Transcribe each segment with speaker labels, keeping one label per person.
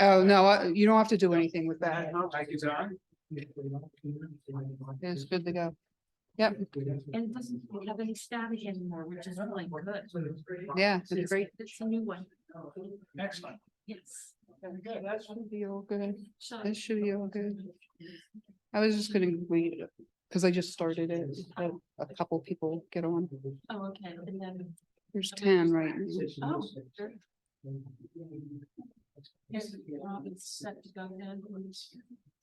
Speaker 1: Oh, no, you don't have to do anything with that. It's good to go. Yep.
Speaker 2: And it doesn't have any static anymore, which is really good.
Speaker 1: Yeah, it's great.
Speaker 2: It's a new one.
Speaker 3: Excellent.
Speaker 2: Yes.
Speaker 1: That should be all good.
Speaker 2: So,
Speaker 1: This should be all good. I was just gonna read it because I just started it. Had a couple people get on.
Speaker 2: oh, okay, and then,
Speaker 1: There's 10 right now.
Speaker 2: oh, sure. Yes, Robin's set to go then.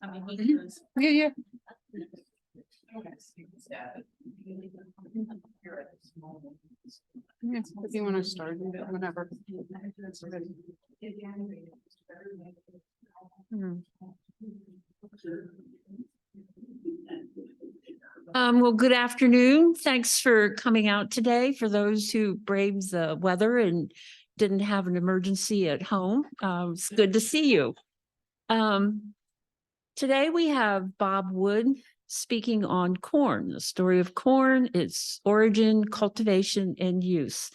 Speaker 2: I mean, he does.
Speaker 1: Yeah, yeah. Yeah, if you want to start it, whenever.
Speaker 2: Well, good afternoon. Thanks for coming out today. For those who braved the weather and didn't have an emergency at home, it's good to see you. Today we have Bob Wood speaking on corn, the story of corn, its origin, cultivation, and use.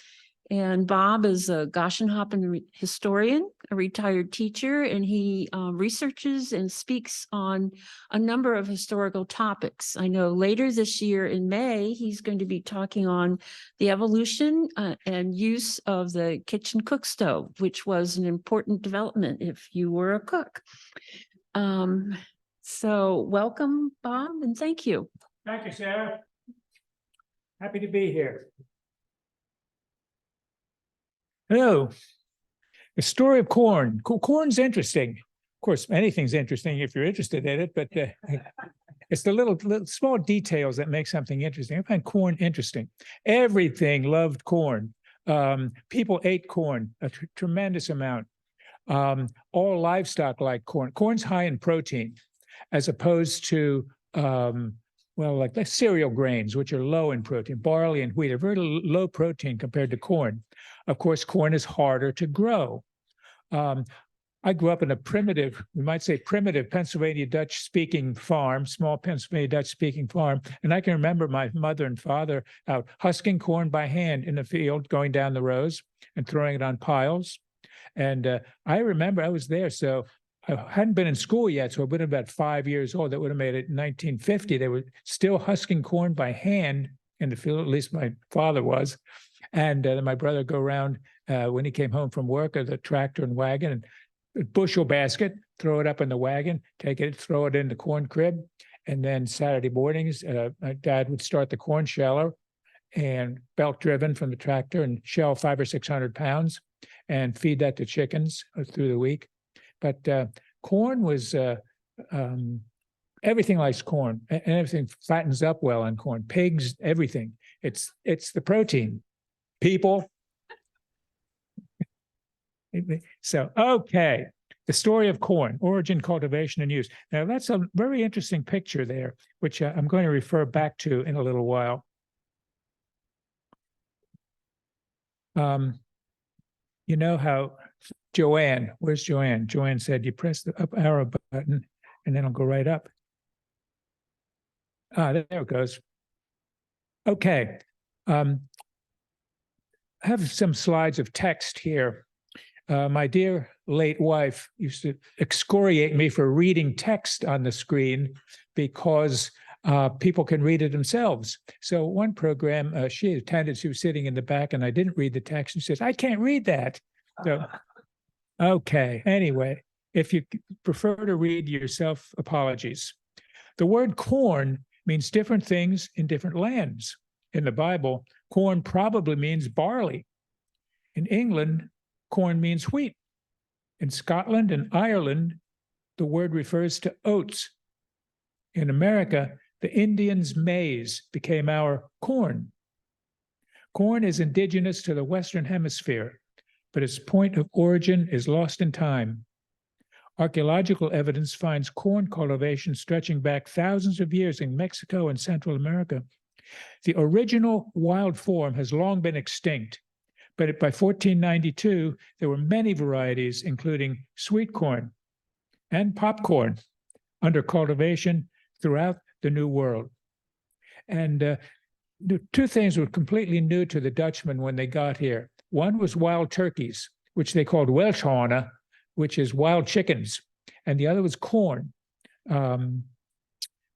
Speaker 2: And Bob is a Goshenhoppen historian, a retired teacher, and he researches and speaks on a number of historical topics. I know later this year in May, he's going to be talking on the evolution and use of the kitchen cook stove, which was an important development if you were a cook. So welcome, Bob, and thank you.
Speaker 3: Thank you, Sarah. Happy to be here. Hello. The story of corn. Corn's interesting. Of course, anything's interesting if you're interested in it, but it's the little small details that make something interesting. I find corn interesting. Everything loved corn. People ate corn, a tremendous amount. All livestock like corn. Corn's high in protein, as opposed to like cereal grains, which are low in protein. Barley and wheat are very low protein compared to corn. Of course, corn is harder to grow. I grew up in a primitive, we might say primitive Pennsylvania Dutch-speaking farm, small Pennsylvania Dutch-speaking farm, and I can remember my mother and father out husking corn by hand in the field, going down the rows and throwing it on piles. And I remember I was there, so I hadn't been in school yet, so I would have been about 5 years old. That would have made it 1950. They were still husking corn by hand in the field, at least my father was. And my brother would go around when he came home from work with a tractor and wagon and a bushel basket, throw it up in the wagon, take it, throw it in the corn crib. And then Saturday mornings, my dad would start the corn sheller and belt driven from the tractor and shell 500 or 600 pounds and feed that to chickens through the week. But corn was, everything likes corn, and everything fattens up well on corn. Pigs, everything. It's the protein. People. So, okay. The story of corn, origin, cultivation, and use. Now, that's a very interesting picture there, which I'm going to refer back to in a little while. You know how Joanne, where's Joanne? Joanne said, you press the up arrow button and then it'll go right up. There it goes. Okay. I have some slides of text here. My dear late wife used to excoriate me for reading text on the screen because people can read it themselves. So one program she attended, she was sitting in the back and I didn't read the text. She says, I can't read that. So, okay, anyway, if you prefer to read yourself, apologies. The word corn means different things in different lands. In the Bible, corn probably means barley. In England, corn means wheat. In Scotland and Ireland, the word refers to oats. In America, the Indians' maize became our corn. Corn is indigenous to the Western Hemisphere, but its point of origin is lost in time. Archaeological evidence finds corn cultivation stretching back thousands of years in Mexico and Central America. The original wild form has long been extinct, But by 1492, there were many varieties, including sweet corn and popcorn, under cultivation throughout the New World. And the two things were completely new to the Dutchmen when they got here. One was wild turkeys, which they called Welshorne, which is wild chickens, and the other was corn.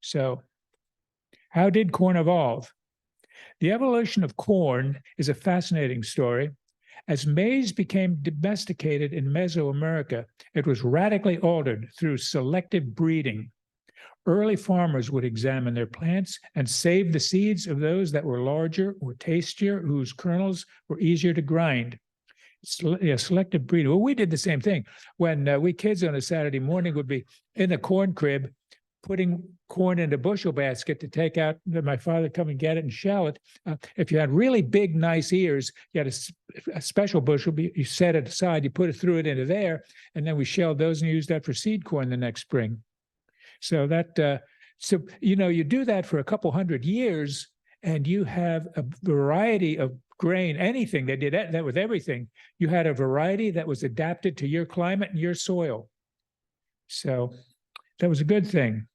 Speaker 3: So how did corn evolve? The evolution of corn is a fascinating story. As maize became domesticated in Mesoamerica, it was radically altered through selective breeding. Early farmers would examine their plants and save the seeds of those that were larger or tastier, whose kernels were easier to grind. Selective breeding. Well, we did the same thing. When we kids on a Saturday morning would be in a corn crib, putting corn in a bushel basket to take out, my father would come and get it and shell it. If you had really big, nice ears, you had a special bushel, you set it aside, you put it through it into there, and then we shelled those and used that for seed corn the next spring. So that, you do that for a couple hundred years, and you have a variety of grain, anything. They did that with everything. You had a variety that was adapted to your climate and your soil. So that was a good thing.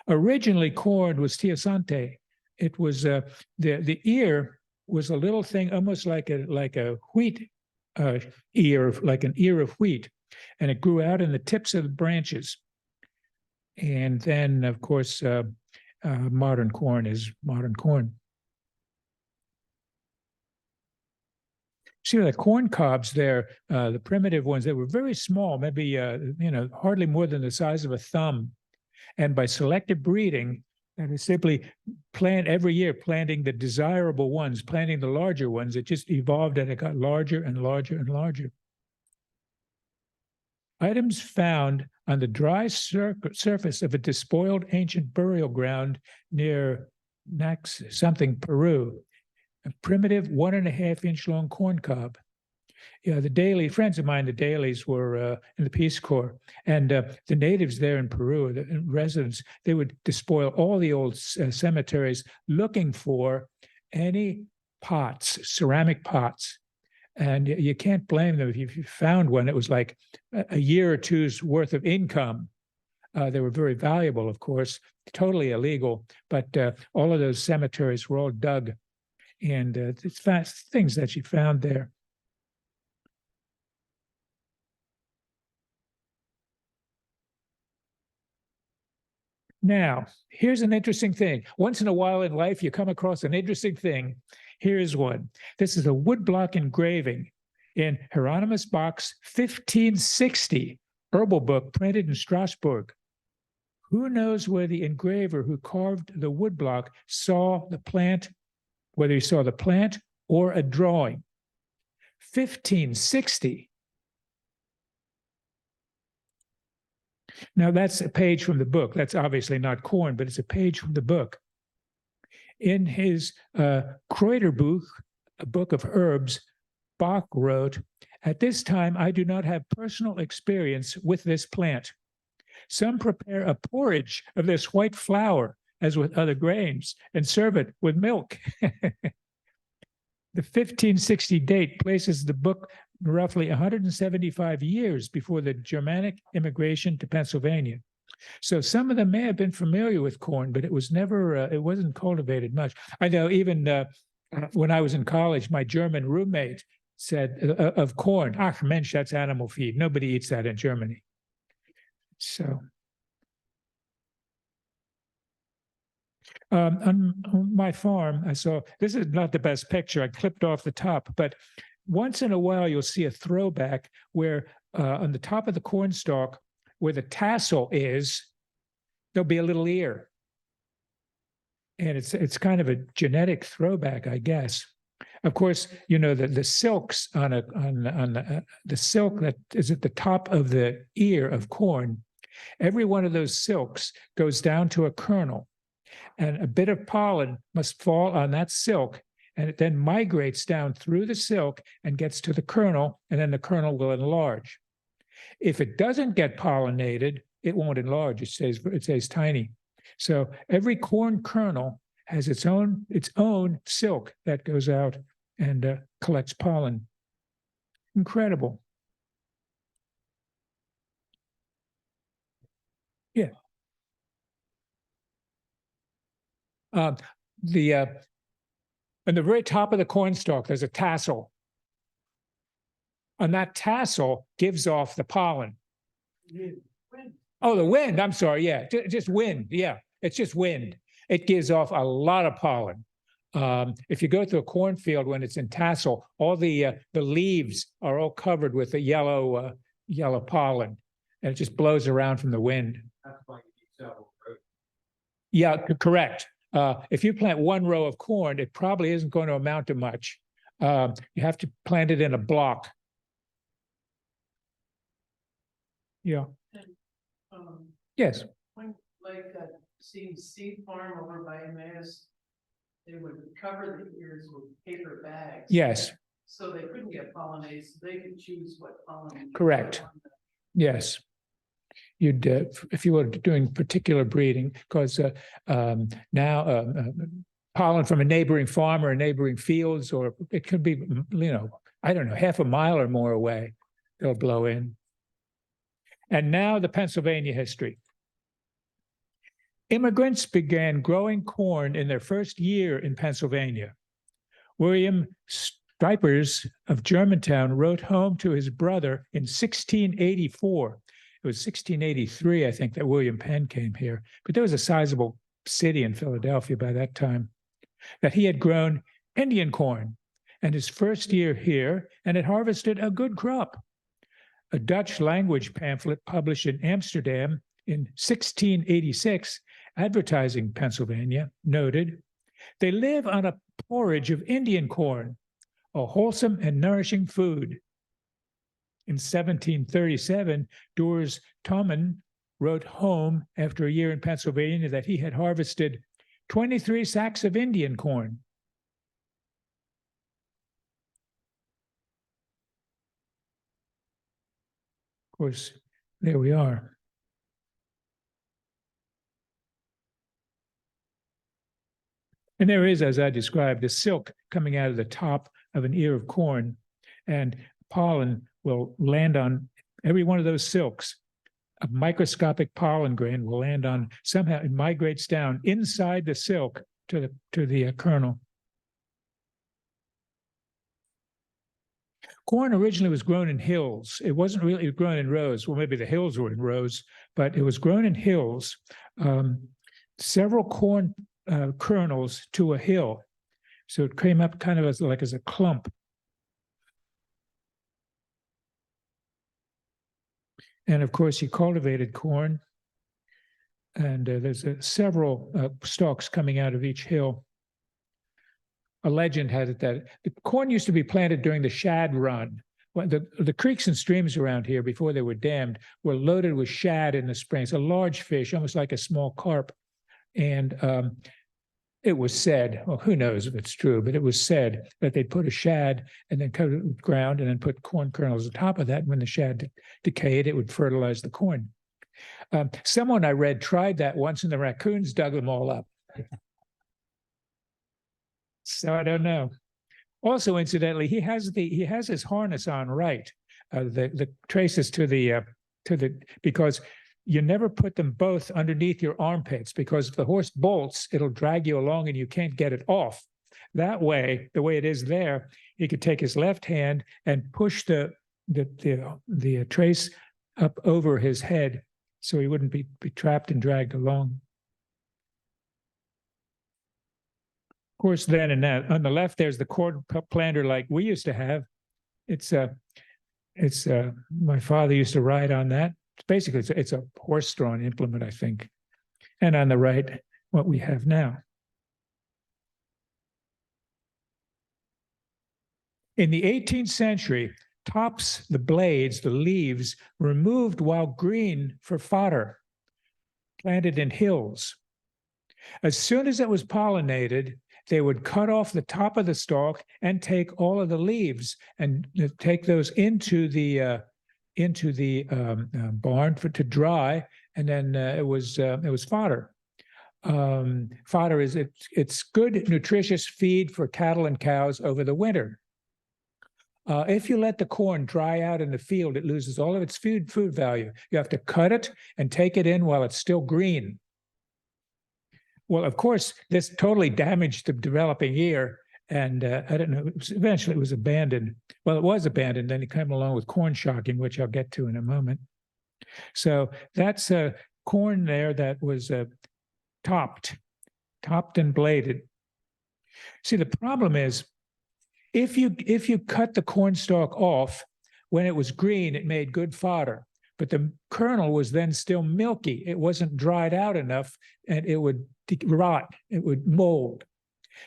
Speaker 3: Originally, corn was teosinte. It was the ear was a little thing, almost like a wheat ear, like an ear of wheat, and it grew out in the tips of the branches. And then, of course, modern corn is modern corn. See the corn cobs there, the primitive ones, they were very small, maybe, hardly more than the size of a thumb. And by selective breeding, that is simply plant every year, planting the desirable ones, planting the larger ones, it just evolved and it got larger and larger and larger. Items found on the dry surface of a despoiled ancient burial ground near Peru, a primitive 1.5-inch long corn cob. The friends of mine, the Dailies, were in the Peace Corps, and the natives there in Peru, the residents, they would despoil all the old cemeteries looking for any pots, ceramic pots. And you can't blame them if you found one. It was like a year or two's worth of income. They were very valuable, of course, totally illegal, but all of those cemeteries were all dug. And it's fast things that you found there. Now, here's an interesting thing. Once in a while in life, you come across an interesting thing. Here's one. This is a woodblock engraving in Hieronymus Bach's 1560 herbal book printed in Strasbourg. Who knows where the engraver who carved the woodblock saw the plant, whether he saw the plant or a drawing? 1560. Now, that's a page from the book. That's obviously not corn, but it's a page from the book. In his Kräuterbuch, a book of herbs, Bach wrote, "At this time, I do not have personal experience with this plant. Some prepare a porridge of this white flour, as with other grains, and serve it with milk." The 1560 date places the book roughly 175 years before the Germanic immigration to Pennsylvania. So some of them may have been familiar with corn, but it was never, it wasn't cultivated much. I know even when I was in college, my German roommate said of corn, "Ach Mensch, that's animal feed. Nobody eats that in Germany." So on my farm, I saw, this is not the best picture, I clipped off the top, but once in a while you'll see a throwback where on the top of the corn stalk, where the tassel is, there'll be a little ear. And it's kind of a genetic throwback, I guess. Of course, the silks on the silk that is at the top of the ear of corn, every one of those silks goes down to a kernel, and a bit of pollen must fall on that silk, and it then migrates down through the silk and gets to the kernel, and then the kernel will enlarge. If it doesn't get pollinated, it won't enlarge. It stays tiny. So every corn kernel has its own silk that goes out and collects pollen. Incredible. Yeah. The on the very top of the cornstalk, there's a tassel. And that tassel gives off the pollen. Oh, the wind. I'm sorry. Yeah, just wind. Yeah, it's just wind. It gives off a lot of pollen. If you go through a cornfield when it's in tassel, all the leaves are all covered with the yellow pollen, and it just blows around from the wind. Yeah, correct. If you plant one row of corn, it probably isn't going to amount to much. You have to plant it in a block. Yeah. Yes.
Speaker 4: When, like that seed farm over by Emmaus, they would cover the ears with paper bags.
Speaker 3: Yes.
Speaker 4: So they couldn't get pollinated, so they could choose what pollen.
Speaker 3: Correct. Yes. You'd, if you were doing particular breeding, because now pollen from a neighboring farm or neighboring fields, or it could be, I don't know, half a mile or more away, they'll blow in. And now the Pennsylvania history. Immigrants began growing corn in their first year in Pennsylvania. William Stripers of Germantown wrote home to his brother in 1684. It was 1683, I think, that William Penn came here, but there was a sizable city in Philadelphia by that time, that he had grown Indian corn and his first year here and had harvested a good crop. A Dutch language pamphlet published in Amsterdam in 1686, advertising Pennsylvania, noted, "They live on a porridge of Indian corn, a wholesome and nourishing food." In 1737, Doors Tommen wrote home after a year in Pennsylvania that he had harvested 23 sacks of Indian corn. Of course, there we are. And there is, as I described, the silk coming out of the top of an ear of corn, and pollen will land on every one of those silks. A microscopic pollen grain will land on, somehow it migrates down inside the silk to the kernel. Corn originally was grown in hills. It wasn't really grown in rows. Well, maybe the hills were in rows, but it was grown in hills. Several corn kernels to a hill. So it came up kind of as a clump. And of course, he cultivated corn. And there's several stalks coming out of each hill. A legend has it that the corn used to be planted during the shad run. When the creeks and streams around here, before they were dammed, were loaded with shad in the spring. It's a large fish, almost like a small carp. And it was said, well, who knows if it's true, but it was said that they'd put a shad and then cover it with ground and then put corn kernels on top of that. And when the shad decayed, it would fertilize the corn. Someone I read tried that once, and the raccoons dug them all up. So I don't know. Also, incidentally, he has his harness on right. The traces to the because you never put them both underneath your armpits, because if the horse bolts, it'll drag you along and you can't get it off. That way, the way it is there, he could take his left hand and push the trace up over his head, so he wouldn't be trapped and dragged along. Of course, then and that on the left, there's the corn planter like we used to have. It's my father used to ride on that. Basically, it's a horse-drawn implement, I think. And on the right, what we have now. In the 18th century, tops, the blades, the leaves, were removed while green for fodder, planted in hills. As soon as it was pollinated, they would cut off the top of the stalk and take all of the leaves and take those into the barn to dry, and then it was fodder. fodder is it's good, nutritious feed for cattle and cows over the winter. If you let the corn dry out in the field, it loses all of its food value. You have to cut it and take it in while it's still green. Well, of course, this totally damaged the developing ear. And I don't know, eventually it was abandoned. Well, it was abandoned. Then it came along with corn shocking, which I'll get to in a moment. So that's corn there that was topped and bladed. See, the problem is, if you cut the corn stalk off when it was green, it made good fodder, but the kernel was then still milky. It wasn't dried out enough, and it would rot. It would mold.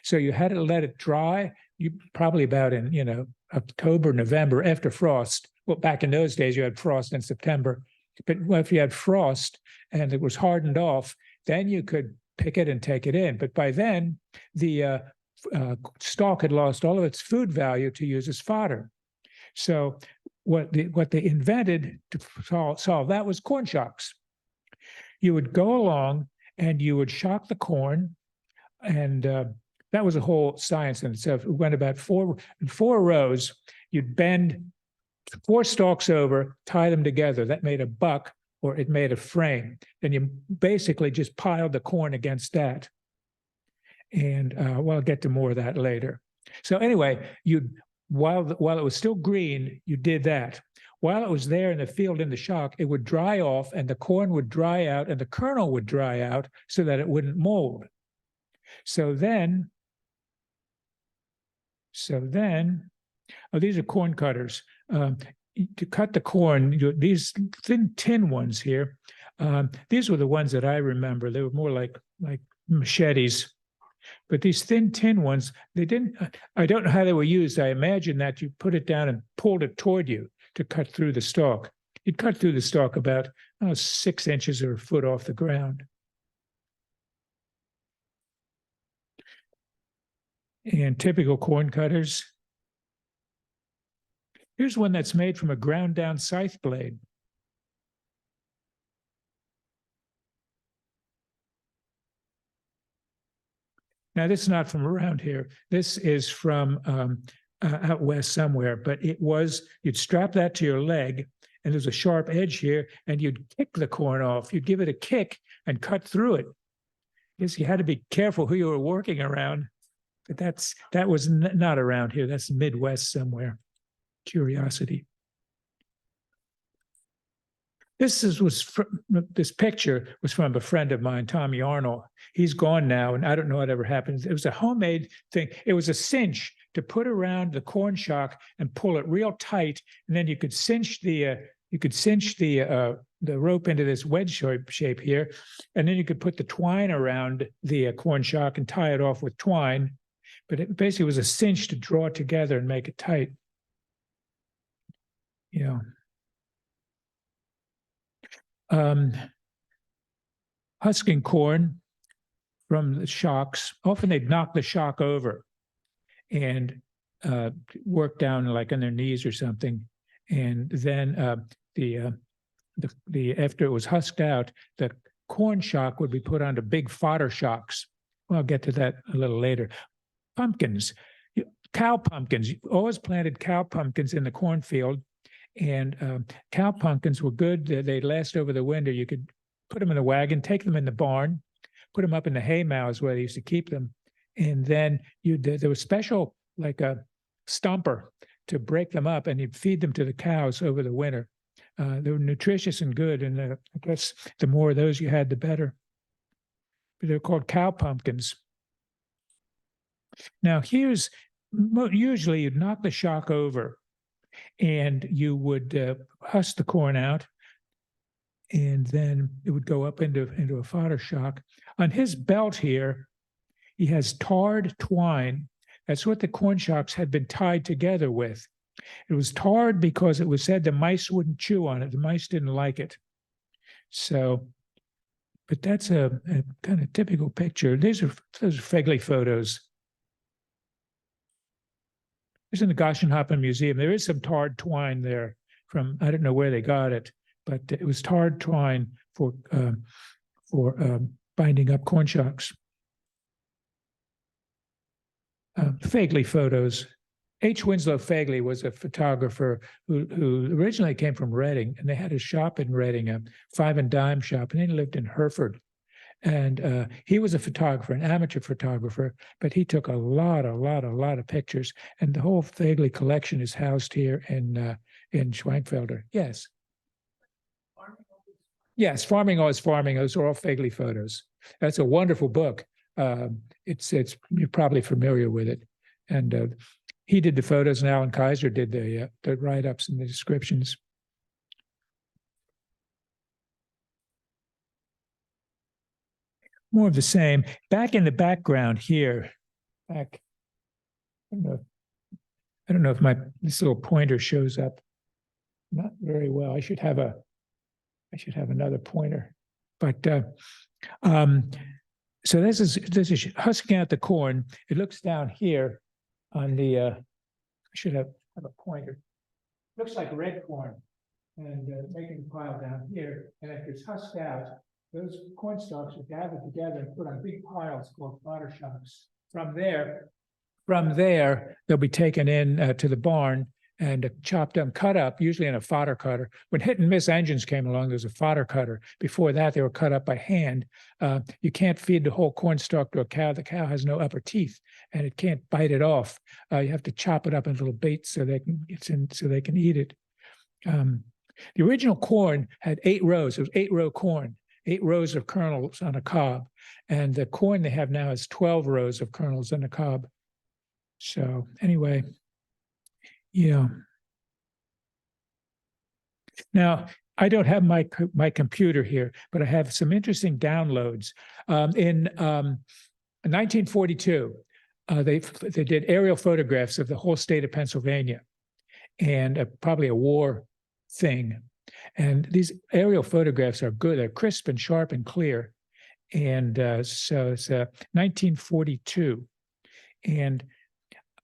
Speaker 3: So you had to let it dry. You probably about in October, November after frost. Well, back in those days you had frost in September, but if you had frost and it was hardened off, then you could pick it and take it in. But by then the stalk had lost all of its food value to use as fodder. So what they invented to solve that was corn shocks. You would go along and you would shock the corn, and that was a whole science in itself. It went about four rows. You'd bend 4 stalks over, tie them together. That made a buck, or it made a frame. Then you basically just piled the corn against that. And I'll get to more of that later. So anyway, while it was still green, you did that. While it was there in the field in the shock, it would dry off, and the corn would dry out, and the kernel would dry out so that it wouldn't mold. So then, these are corn cutters. To cut the corn, these thin tin ones here, these were the ones that I remember. They were more like machetes. But these thin tin ones, I don't know how they were used. I imagine that you put it down and pulled it toward you to cut through the stalk. You'd cut through the stalk about 6 inches or a foot off the ground. And typical corn cutters. Here's one that's made from a ground down scythe blade. Now, this is not from around here. This is from out west somewhere, but you'd strap that to your leg, and there's a sharp edge here, and you'd kick the corn off. You'd give it a kick and cut through it. I guess you had to be careful who you were working around, but that was not around here. That's Midwest somewhere. Curiosity. This picture was from a friend of mine, Tommy Arnold. He's gone now, and I don't know what ever happened. It was a homemade thing. It was a cinch to put around the corn shock and pull it real tight, and then you could cinch the rope into this wedge shape here, and then you could put the twine around the corn shock and tie it off with twine. But it basically was a cinch to draw it together and make it tight. Husking corn from the shocks. Often they'd knock the shock over and work down like on their knees or something. And then after it was husked out, the corn shock would be put onto big fodder shocks. Well, I'll get to that a little later. Pumpkins, cow pumpkins. You always planted cow pumpkins in the cornfield. And cow pumpkins were good. They'd last over the winter. You could put them in a wagon, take them in the barn, put them up in the hay mows where they used to keep them. And then there was special, like a stumper to break them up, and you'd feed them to the cows over the winter. They were nutritious and good. And I guess the more of those you had, the better. But they're called cow pumpkins. Now, usually you'd knock the shock over, and you would husk the corn out, and then it would go up into a fodder shock. On his belt here, he has tarred twine. That's what the corn shocks had been tied together with. It was tarred because it was said the mice wouldn't chew on it. The mice didn't like it. So, but that's a kind of typical picture. Those are Fegley photos. It's in the Goshenhoppen Museum. There is some tarred twine there from, I don't know where they got it, but it was tarred twine for binding up corn shocks. Fagley photos. H. Winslow Fagley was a photographer who originally came from Reading, and they had a shop in Reading, a five and dime shop, and he lived in Hereford. And he was a photographer, an amateur photographer, but he took a lot of pictures. And the whole Fagley collection is housed here in Schwenkfelder. Yes. Yes, Farming Always Farming. Those are all Fagley photos. That's a wonderful book. It's you're probably familiar with it. And he did the photos, and Alan Kaiser did the write-ups and the descriptions. More of the same. Back in the background here, I don't know if this little pointer shows up. Not very well. I should have another pointer. But so this is husking out the corn. It looks down here on the. I should have a pointer. Looks like red corn, and making a pile down here. And if it's husked out, those corn stalks are gathered together and put on big piles called fodder shocks. From there, they'll be taken in to the barn and chopped up, cut up, usually in a fodder cutter. When hit and miss engines came along, there was a fodder cutter. Before that, they were cut up by hand. You can't feed the whole corn stalk to a cow. The cow has no upper teeth, and it can't bite it off. You have to chop it up in little baits so they can eat it. The original corn had 8 rows. It was 8-row corn. 8 rows of kernels on a cob, and the corn they have now is 12 rows of kernels on a cob. So anyway, now I don't have my computer here, but I have some interesting downloads. In 1942, they did aerial photographs of the whole state of Pennsylvania, and probably a war thing. And these aerial photographs are good. They're crisp and sharp and clear. And so it's 1942. And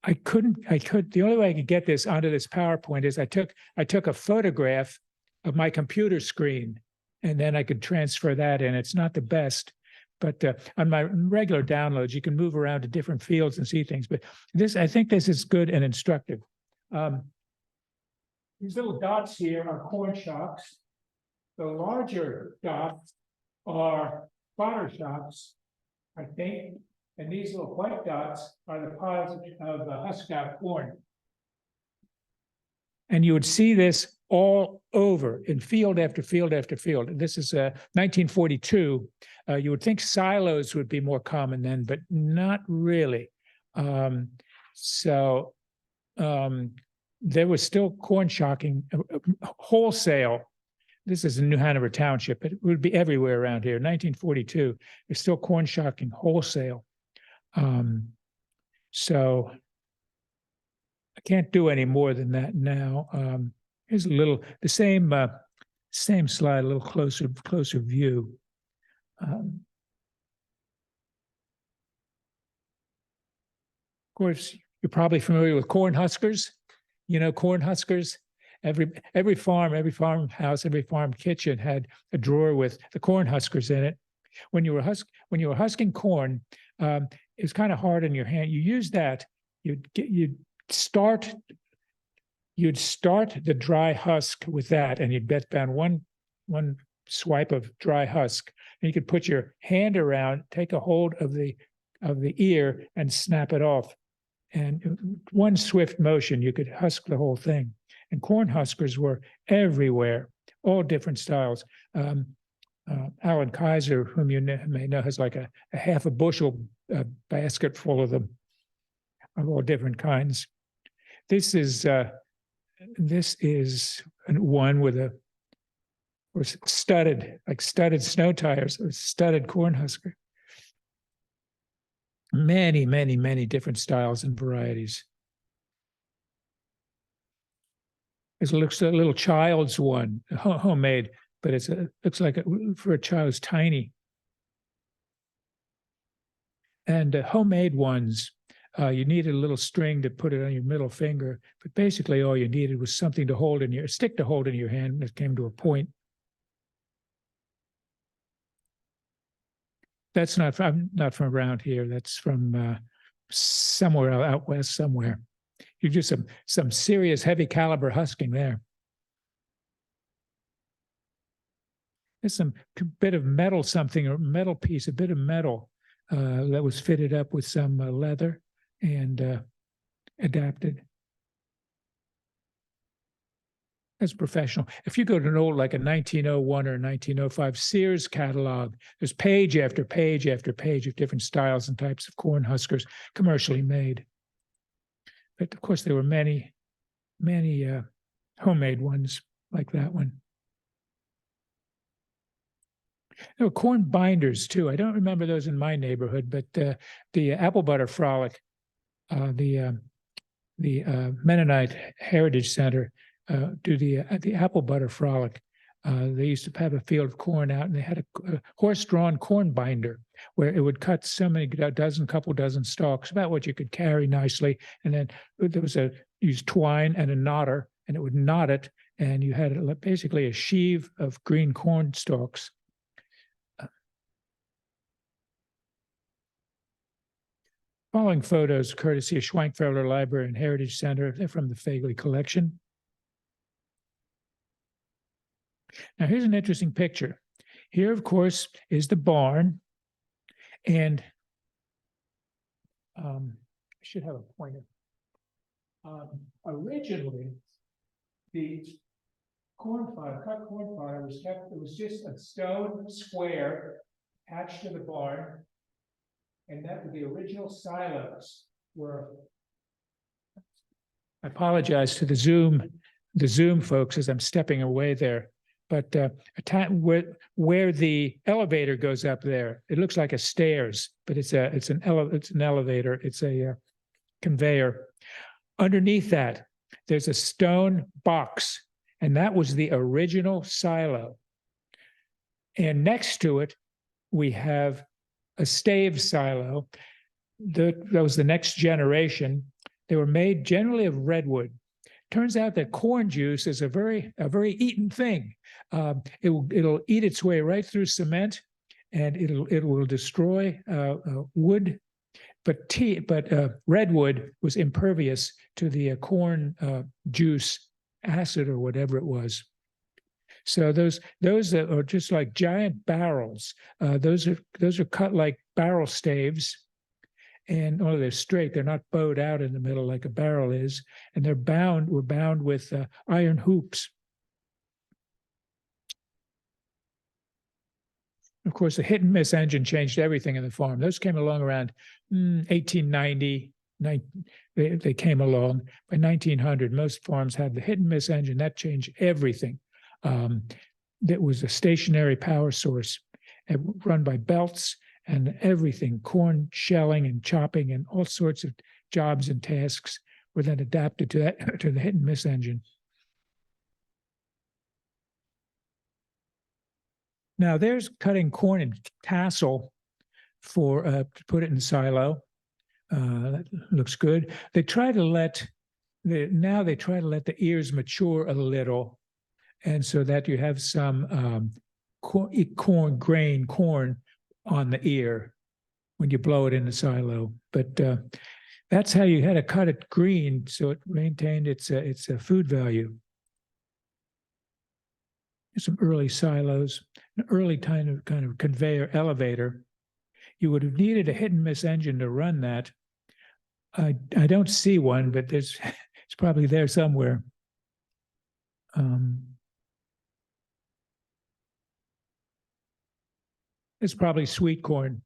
Speaker 3: the only way I could get this onto this PowerPoint is I took a photograph of my computer screen, and then I could transfer that in. It's not the best, but on my regular downloads, you can move around to different fields and see things. But I think this is good and instructive. These little dots here are corn shocks. The larger dots are fodder shocks, I think. And these little white dots are the piles of husked out corn. And you would see this all over in field after field after field. This is 1942. You would think silos would be more common then, but not really. There was still corn shocking wholesale. This is in New Hanover Township. It would be everywhere around here. 1942, there's still corn shocking wholesale. So I can't do any more than that now. Here's the same slide, a little closer view. Of course, you're probably familiar with corn huskers. Corn huskers. Every farmhouse, every farm kitchen had a drawer with the corn huskers in it. When you were husking corn, it was kind of hard in your hand. You use that. You'd start the dry husk with that, and you'd bet down one swipe of dry husk, and you could put your hand around, take a hold of the ear, and snap it off. And one swift motion, you could husk the whole thing. And corn huskers were everywhere, all different styles. Alan Kaiser, whom you may know, has like a half a bushel basket full of them, of all different kinds. This is one with studded snow tires, or studded corn husker. Many, many, many different styles and varieties. It looks a little child's one, homemade, but looks like for a child, it's tiny. And homemade ones, you needed a little string to put it on your middle finger, but basically all you needed was something to hold stick to hold in your hand when it came to a point. That's not, I'm not from around here. That's from somewhere out west somewhere. You do some serious heavy caliber husking there. There's some bit of metal something or metal piece, a bit of metal that was fitted up with some leather and adapted. That's professional. If you go to an old, like a 1901 or 1905 Sears catalog, there's page after page after page of different styles and types of corn huskers commercially made. But of course, there were many homemade ones like that one. There were corn binders too. I don't remember those in my neighborhood, but the apple butter frolic, the Mennonite Heritage Center do the apple butter frolic. They used to have a field of corn out, and they had a horse-drawn corn binder where it would cut so many couple dozen stalks, about what you could carry nicely. And then there was used twine and a knotter, and it would knot it, and you had basically a sheave of green corn stalks. Following photos, courtesy of Schwenkfelder Library and Heritage Center, they're from the Fagley collection. Now, here's an interesting picture. Here, of course, is the barn. And I should have a pointer. Originally, the cut corn fodder was kept, it was just a stone square attached to the barn. And that the original silos were. I apologize to the Zoom folks as I'm stepping away there. But where the elevator goes up there, it looks like a stairs, but it's an elevator. It's a conveyor. Underneath that, there's a stone box, and that was the original silo. And next to it, we have a stave silo. That was the next generation. They were made generally of redwood. Turns out that corn juice is a very eaten thing. It'll eat its way right through cement, and it will destroy wood. But redwood was impervious to the corn juice acid or whatever it was. So those are just like giant barrels. Those are cut like barrel staves. And they're straight, they're not bowed out in the middle like a barrel is, and we're bound with iron hoops. Of course, the hit and miss engine changed everything in the farm. Those came along around 1890. They came along. By 1900, most farms had the hit and miss engine. That changed everything. That was a stationary power source run by belts, and everything, corn shelling and chopping and all sorts of jobs and tasks were then adapted to the hit and miss engine. Now there's cutting corn in tassel for to put it in silo. That looks good. They try to let the ears mature a little, and so that you have some corn on the ear when you blow it in the silo. But that's how you had to cut it green so it maintained its food value. There's some early silos, an early kind of conveyor elevator. You would have needed a hit and miss engine to run that. I don't see one, but it's probably there somewhere. It's probably sweet corn.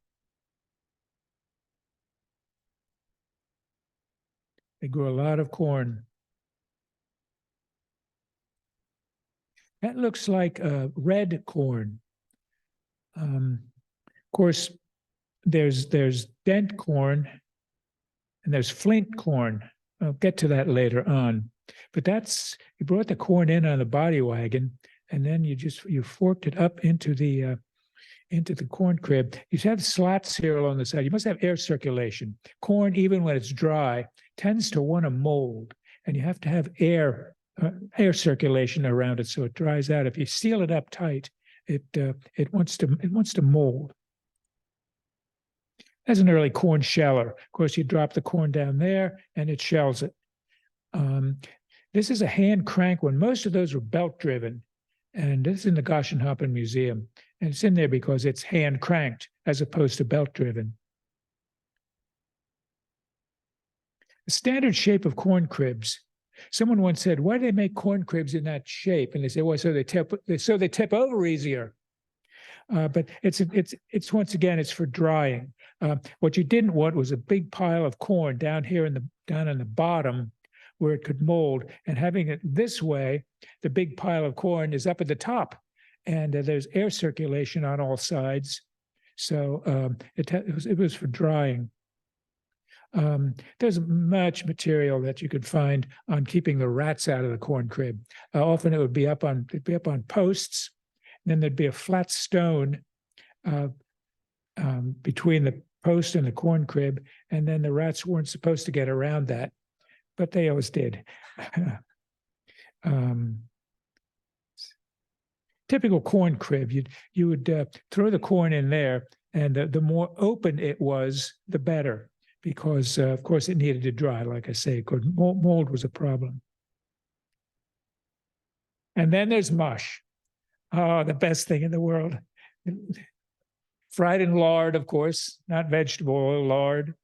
Speaker 3: They grew a lot of corn. That looks like red corn. Of course, there's dent corn and there's flint corn. I'll get to that later on. But you brought the corn in on the body wagon, and then you forked it up into the corn crib. You have slats here along the side. You must have air circulation. Corn, even when it's dry, tends to want to mold, and you have to have air circulation around it so it dries out. If you seal it up tight, it wants to mold. That's an early corn sheller. Of course, you drop the corn down there and it shells it. This is a hand crank one. Most of those were belt driven. And this is in the Goshenhoppen Museum. And it's in there because it's hand cranked as opposed to belt driven. The standard shape of corn cribs. Someone once said, why do they make corn cribs in that shape? And they say, well, so they tip over easier. But it's once again, it's for drying. What you didn't want was a big pile of corn down here down in the bottom where it could mold. And having it this way, the big pile of corn is up at the top, and there's air circulation on all sides. So it was for drying. There's much material that you could find on keeping the rats out of the corn crib. Often it would be up on posts. And then there'd be a flat stone between the post and the corn crib, and then the rats weren't supposed to get around that, but they always did. Typical corn crib, you would throw the corn in there, and the more open it was, the better, because of course it needed to dry. Like I say, mold was a problem. And then there's mush. Oh, the best thing in the world. Fried in lard, of course, not vegetable oil, lard.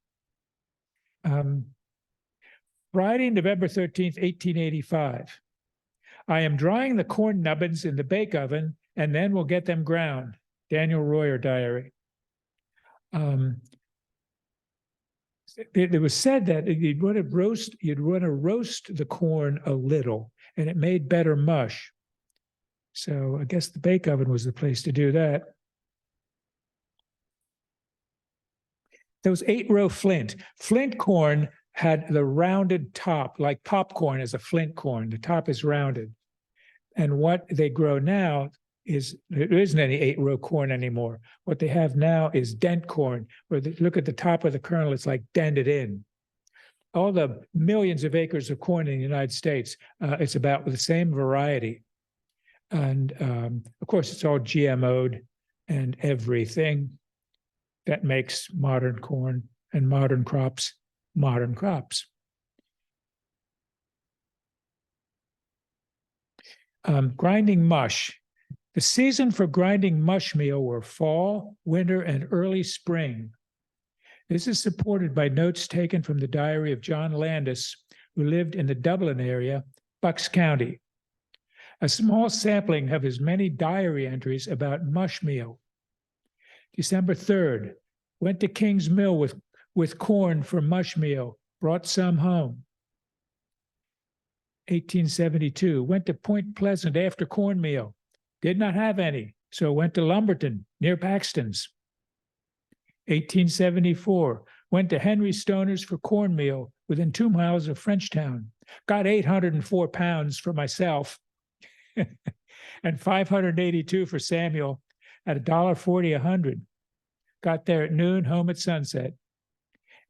Speaker 3: Friday, November 13th, 1885. I am drying the corn nubbins in the bake oven, and then we'll get them ground. Daniel Royer diary. It was said that you'd want to roast the corn a little, and it made better mush. So I guess the bake oven was the place to do that. Those 8-row flint corn had the rounded top, like popcorn is a flint corn. The top is rounded. And what they grow now is, there isn't any 8-row corn anymore. What they have now is dent corn, where they look at the top of the kernel, it's like dented in. All the millions of acres of corn in the United States, it's about the same variety. And of course, it's all GMO'd and everything that makes modern corn and modern crops modern crops. Grinding mush. The season for grinding mush meal were fall, winter, and early spring. This is supported by notes taken from the diary of John Landis, who lived in the Dublin area, Bucks County. A small sampling of his many diary entries about mush meal. December 3rd, went to King's Mill with corn for mush meal, brought some home. 1872, went to Point Pleasant after cornmeal, did not have any, so went to Lumberton near Paxton's. 1874, went to Henry Stoner's for cornmeal within 2 miles of Frenchtown, got 804 pounds for myself and 582 for Samuel at $1.40 a hundred. Got there at noon, home at sunset.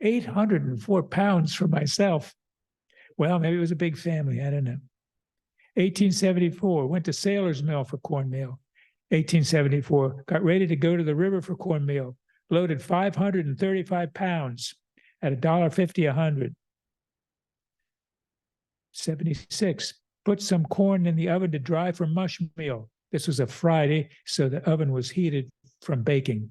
Speaker 3: 804 pounds for myself. Well, maybe it was a big family, I don't know. 1874, went to Sailor's Mill for cornmeal. 1874, got ready to go to the river for cornmeal, loaded 535 pounds at $1.50 a hundred. 76, put some corn in the oven to dry for mush meal. This was a Friday, so the oven was heated from baking.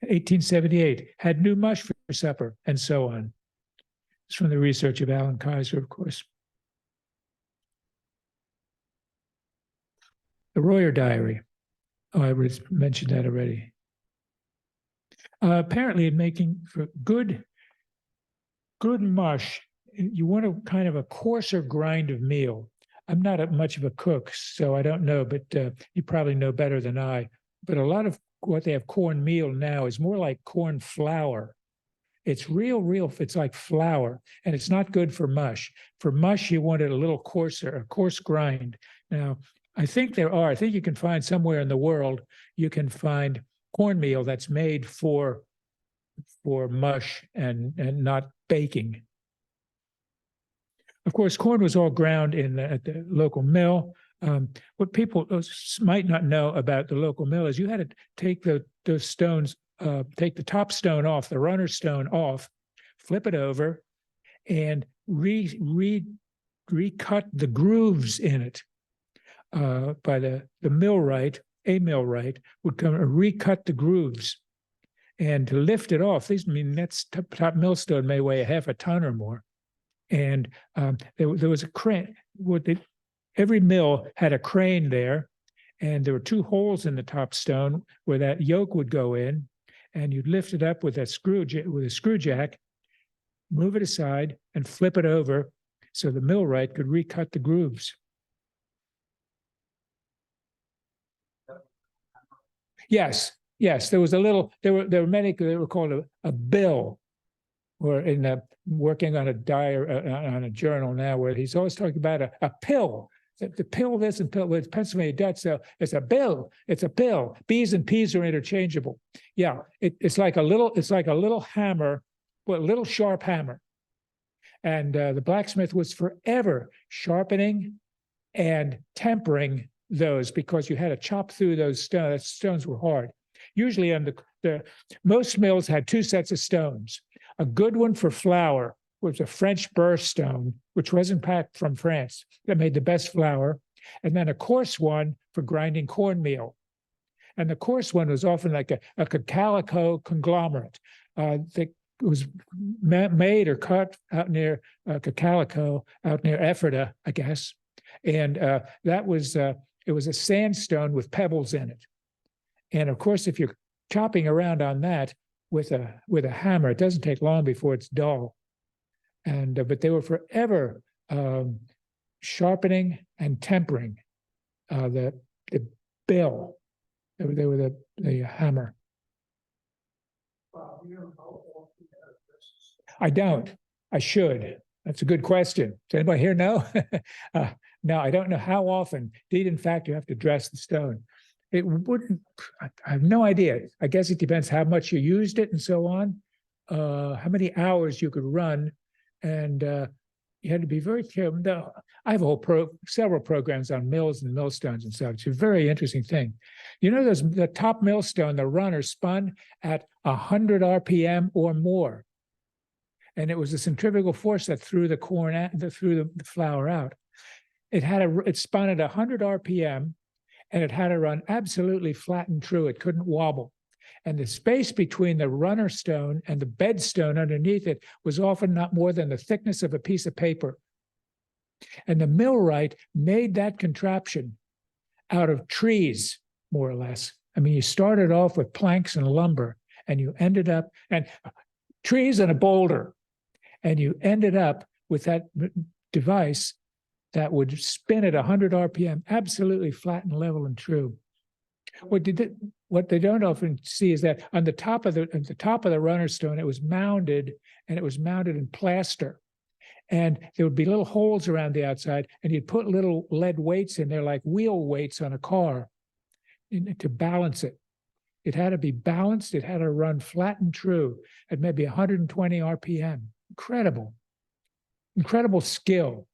Speaker 3: 1878, had new mush for supper, and so on. It's from the research of Alan Kaiser, of course. The Royer diary. Oh, I mentioned that already. Apparently, in making for good mush, you want a kind of a coarser grind of meal. I'm not much of a cook, so I don't know, but you probably know better than I. But a lot of what they have cornmeal now is more like corn flour. It's real, it's like flour, and it's not good for mush. For mush, you want it a little coarser, a coarse grind. Now, I think you can find somewhere in the world, you can find cornmeal that's made for mush and not baking. Of course, corn was all ground at the local mill. What people might not know about the local mill is you had to take those stones take the top stone off, the runner stone off, flip it over, and recut the grooves in it by the millwright. A millwright would come and recut the grooves, and to lift it off. That's top millstone may weigh a half a ton or more, and there was a crane. Every mill had a crane there, and there were two holes in the top stone where that yoke would go in, and you'd lift it up with a screw jack, move it aside, and flip it over so the millwright could recut the grooves. Yes, there was a little. There were many. They were called a bill, or in working on a journal now, where he's always talking about a pill. The pill this and pill with Pennsylvania Dutch. So it's a bill. It's a pill. B's and P's are interchangeable. Yeah, it's like a little hammer, well, a little sharp hammer. And the blacksmith was forever sharpening and tempering those, because you had to chop through those stones. Stones were hard. Usually on most mills had two sets of stones. A good one for flour was a French burr stone, which wasn't packed from France, that made the best flour. And then a coarse one for grinding cornmeal. And the coarse one was often like a calico conglomerate that was made or cut out near Calico, out near Ephrata, I guess. And that was, it was a sandstone with pebbles in it. And of course, if you're chopping around on that with a hammer, it doesn't take long before it's dull. And but they were forever sharpening and tempering the bill. They were the hammer. I don't. I should. That's a good question. Does anybody here know? No, I don't know how often. Indeed, in fact, you have to dress the stone. It wouldn't, I have no idea. I guess it depends how much you used it and so on, how many hours you could run. And you had to be very careful. I have several programs on mills and millstones and such. It's a very interesting thing. You know, the top millstone, the runner spun at 100 RPM or more. And it was the centrifugal force that threw the corn out, that threw the flour out. It spun at 100 RPM, and it had to run absolutely flat and true. It couldn't wobble. And the space between the runner stone and the bed stone underneath it was often not more than the thickness of a piece of paper. And the millwright made that contraption out of trees, more or less. I mean, you started off with planks and lumber, and you ended up, and trees and a boulder, and you ended up with that device that would spin at 100 RPM, absolutely flat and level and true. What they don't often see is that on the top of the runner stone, it was mounted, and it was mounted in plaster. And there would be little holes around the outside, and you'd put little lead weights in there, like wheel weights on a car, to balance it. It had to be balanced. It had to run flat and true at maybe 120 RPM. Incredible skill.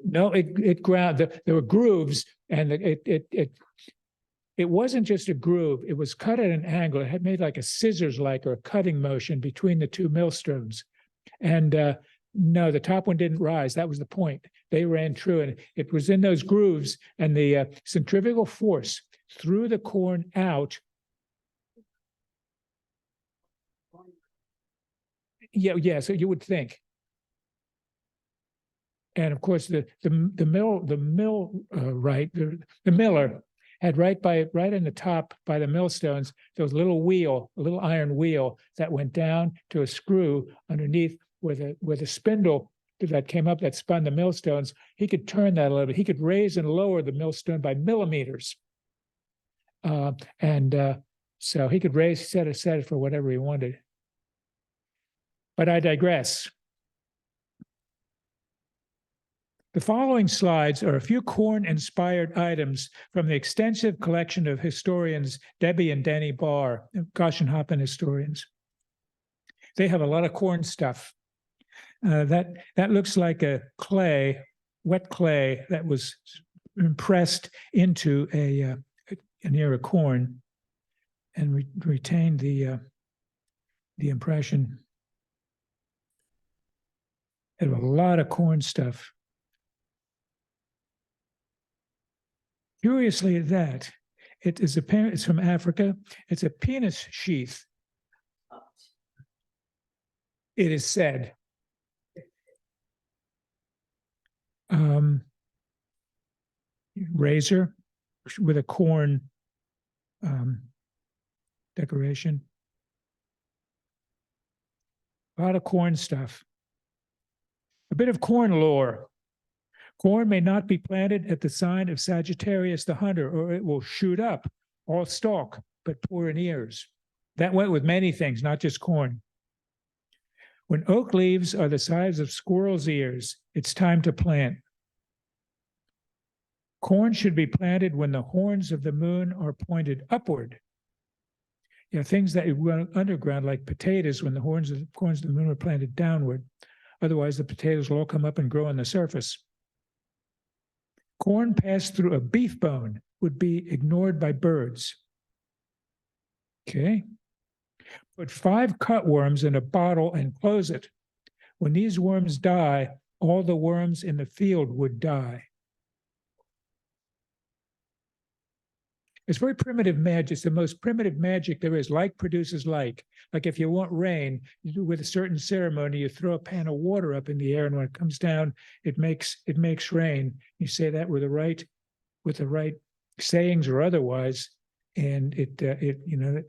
Speaker 3: No, it ground. There were grooves, and it wasn't just a groove. It was cut at an angle. It had made like a scissors-like or a cutting motion between the two millstones. And no, the top one didn't rise. That was the point. They ran true, and it was in those grooves, and the centrifugal force threw the corn out. Yeah. So you would think. And of course, the miller had right in the top by the millstones, there was a little iron wheel that went down to a screw underneath where the spindle that came up that spun the millstones. He could turn that a little bit. He could raise and lower the millstone by millimeters. So he could set it for whatever he wanted. But I digress. The following slides are a few corn-inspired items from the extensive collection of historians Debbie and Danny Barr, Goshenhoppen historians. They have a lot of corn stuff. That looks like a clay wet clay that was impressed into an ear of corn and retained the impression. They have a lot of corn stuff. Curiously, that it is apparent it's from Africa. It's a penis sheath. It is said. Razor with a corn decoration. A lot of corn stuff. A bit of corn lore. Corn may not be planted at the sign of Sagittarius the hunter, or it will shoot up, all stalk, but poor in ears. That went with many things, not just corn. When oak leaves are the size of squirrel's ears, it's time to plant. Corn should be planted when the horns of the moon are pointed upward. You know, things that run underground, like potatoes, when the horns of the moon are planted downward. Otherwise, the potatoes will all come up and grow on the surface. Corn passed through a beef bone would be ignored by birds. Okay. Put 5 cutworms in a bottle and close it. When these worms die, all the worms in the field would die. It's very primitive magic. It's the most primitive magic there is. Like produces like. Like if you want rain, you do with a certain ceremony, you throw a pan of water up in the air, and when it comes down, it makes rain. You say that with the right sayings or otherwise, and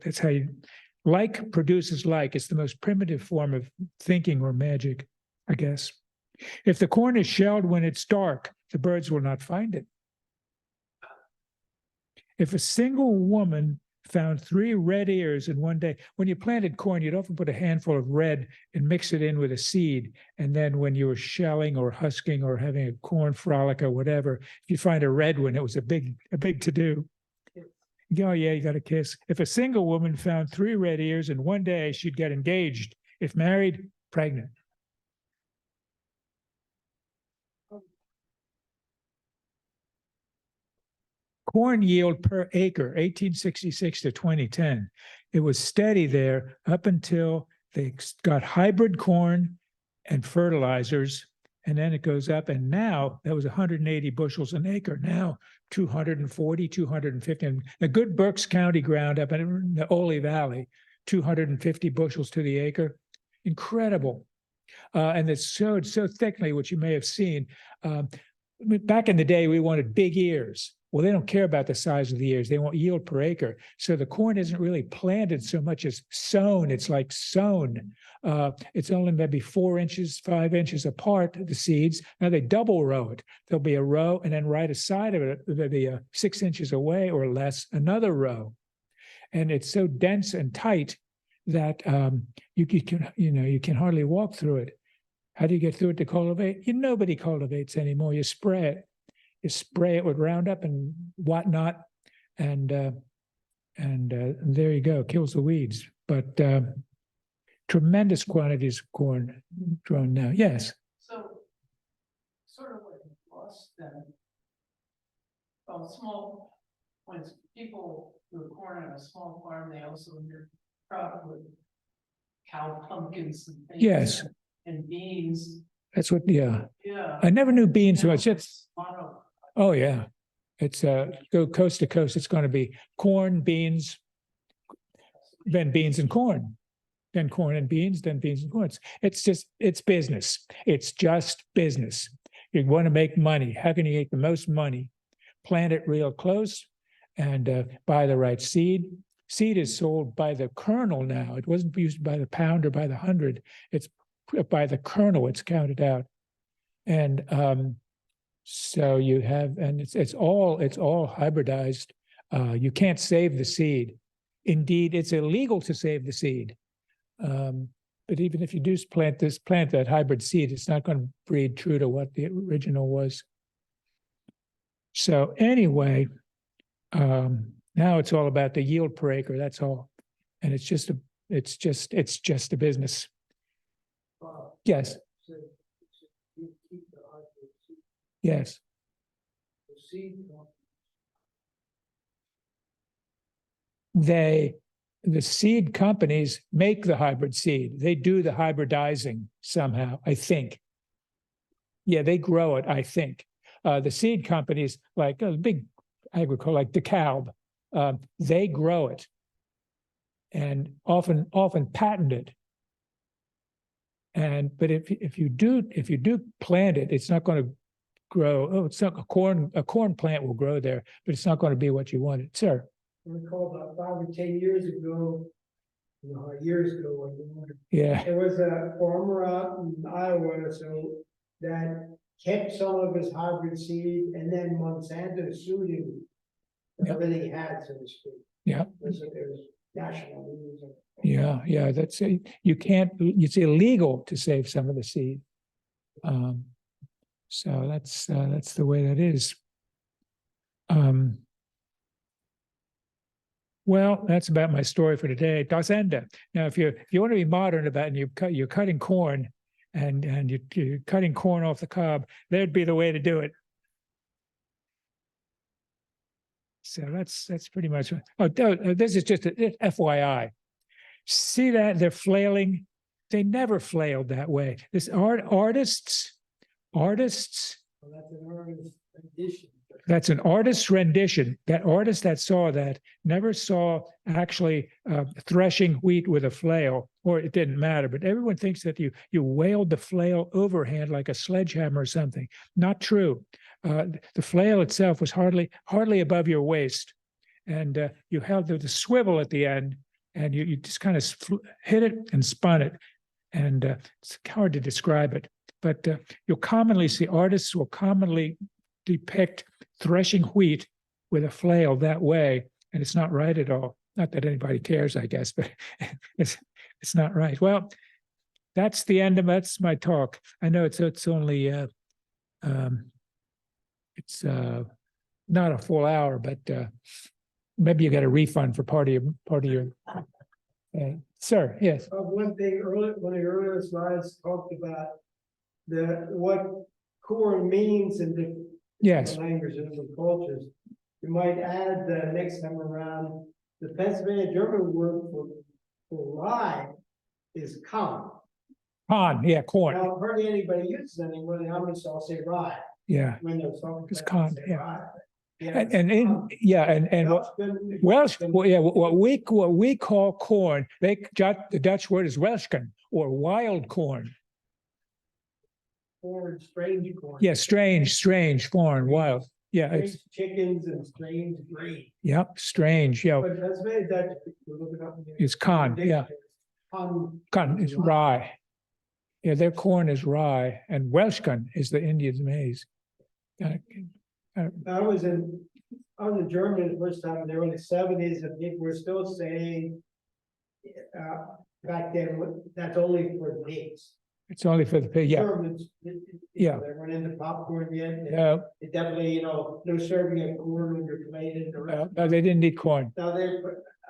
Speaker 3: that's how you. Like produces like. It's the most primitive form of thinking or magic, I guess. If the corn is shelled when it's dark, the birds will not find it. If a single woman found 3 red ears in one day, when you planted corn, you'd often put a handful of red and mix it in with a seed. And then when you were shelling or husking or having a corn frolic or whatever, if you find a red one, it was a big to-do. Oh, yeah, you got a kiss. If a single woman found 3 red ears in one day, she'd get engaged. If married, pregnant. Corn yield per acre, 1866 to 2010. It was steady there up until they got hybrid corn and fertilizers, and then it goes up. And now that was 180 bushels an acre. Now 240, 250. And the good Berks County ground up in the Ole Valley, 250 bushels to the acre. Incredible. And it's sowed so thickly, which you may have seen. Back in the day, we wanted big ears. Well, they don't care about the size of the ears. They want yield per acre. So the corn isn't really planted so much as sown. It's like sown. It's only maybe 4 inches, 5 inches apart, the seeds. Now they double row it. There'll be a row, and then right aside of it, there'll be 6 inches away or less, another row. And it's so dense and tight that you can hardly walk through it. How do you get through it to cultivate? Nobody cultivates anymore. You spray it. You spray it with Roundup and whatnot, and there you go, kills the weeds. But tremendous quantities of corn grown now. Yes.
Speaker 4: So, sort of like lost then. Small, when people do corn on a small farm, they also do crop with cow pumpkins and things.
Speaker 3: Yes.
Speaker 4: And beans.
Speaker 3: That's what. Yeah.
Speaker 4: Yeah.
Speaker 3: I never knew beans so much.
Speaker 4: It's
Speaker 3: Oh yeah, it's go coast to coast. It's going to be corn, beans, then beans and corn, then corn and beans, then beans and corn. It's business. It's just business. You want to make money. How can you make the most money? Plant it real close, and buy the right seed. Seed is sold by the kernel now. It wasn't used by the pound or by the 100. It's by the kernel. It's counted out, and so you have, and it's all hybridized. You can't save the seed. Indeed, it's illegal to save the seed. But even if you do plant that hybrid seed, it's not going to breed true to what the original was. So anyway, now it's all about the yield per acre. That's all, and it's just a business. Yes. Yes.
Speaker 4: The seed company.
Speaker 3: The seed companies make the hybrid seed. They do the hybridizing somehow, I think. Yeah, they grow it, I think. The seed companies, like big agriculture, like DeKalb, they grow it and often patent it. But if you do plant it, it's not going to grow. Oh, it's not a corn plant will grow there, but it's not going to be what you wanted, sir.
Speaker 5: I recall about 5 or 10 years ago, years ago,
Speaker 3: Yeah,
Speaker 5: there was a farmer out in Iowa, so that kept some of his hybrid seed, and then Monsanto sued him for
Speaker 3: Yep.
Speaker 5: everything he had, so to speak.
Speaker 3: yeah.
Speaker 5: There's national news.
Speaker 3: Yeah. That's you can't. It's illegal to save some of the seed. So that's the way that is. Well, that's about my story for today. Das Ende. Now, if you want to be modern about it, and you're cutting corn, and you're cutting corn off the cob, that'd be the way to do it. So that's pretty much. This is just a FYI. See that they're flailing? They never flailed that way. This artists.
Speaker 5: Well, that's an artist's rendition.
Speaker 3: That's an artist's rendition. That artist that saw that never saw actually threshing wheat with a flail, or it didn't matter. But everyone thinks that you wailed the flail overhand like a sledgehammer or something. Not true. The flail itself was hardly above your waist, and you held the swivel at the end, and you just kind of hit it and spun it, and it's hard to describe it. But you'll commonly see artists will commonly depict threshing wheat with a flail that way, and it's not right at all. Not that anybody cares, I guess, but it's not right. Well, that's my talk. I know it's only it's not a full hour, but maybe you got a refund for part of your. Sir, yes.
Speaker 5: One thing one of the earlier slides talked about what corn means in different
Speaker 3: Yes.
Speaker 5: languages and cultures. You might add the next time around, the Pennsylvania German word for rye is Kahn.
Speaker 3: Corn, yeah, corn.
Speaker 5: Now, hardly anybody uses it anymore. They almost all say rye
Speaker 3: Yeah.
Speaker 5: when they're talking.
Speaker 3: It's
Speaker 5: about
Speaker 3: Kahn,
Speaker 5: it, they say
Speaker 3: yeah.
Speaker 5: rye.
Speaker 3: And what we call corn, the Dutch word is Welschken, or wild corn.
Speaker 5: Corn, strange corn.
Speaker 3: Yeah, strange, foreign, wild. Yeah,
Speaker 5: Strange
Speaker 3: it's
Speaker 5: chickens and strange grain.
Speaker 3: strange. Yeah,
Speaker 5: But that's very Dutch. We're looking up in the
Speaker 3: it's Kahn. Yeah, Kahn is rye. Yeah, their corn is rye, and Welschken is the Indians' maize.
Speaker 5: I was in Germany the first time in the early 70s, and people were still saying back then that's only for the pigs.
Speaker 3: It's only for the pig. Yeah,
Speaker 5: Germans,
Speaker 3: Yeah.
Speaker 5: They weren't into popcorn yet.
Speaker 3: yeah.
Speaker 5: It definitely, no serving of corn when you're plated.
Speaker 3: No, they didn't eat corn.
Speaker 5: Now they've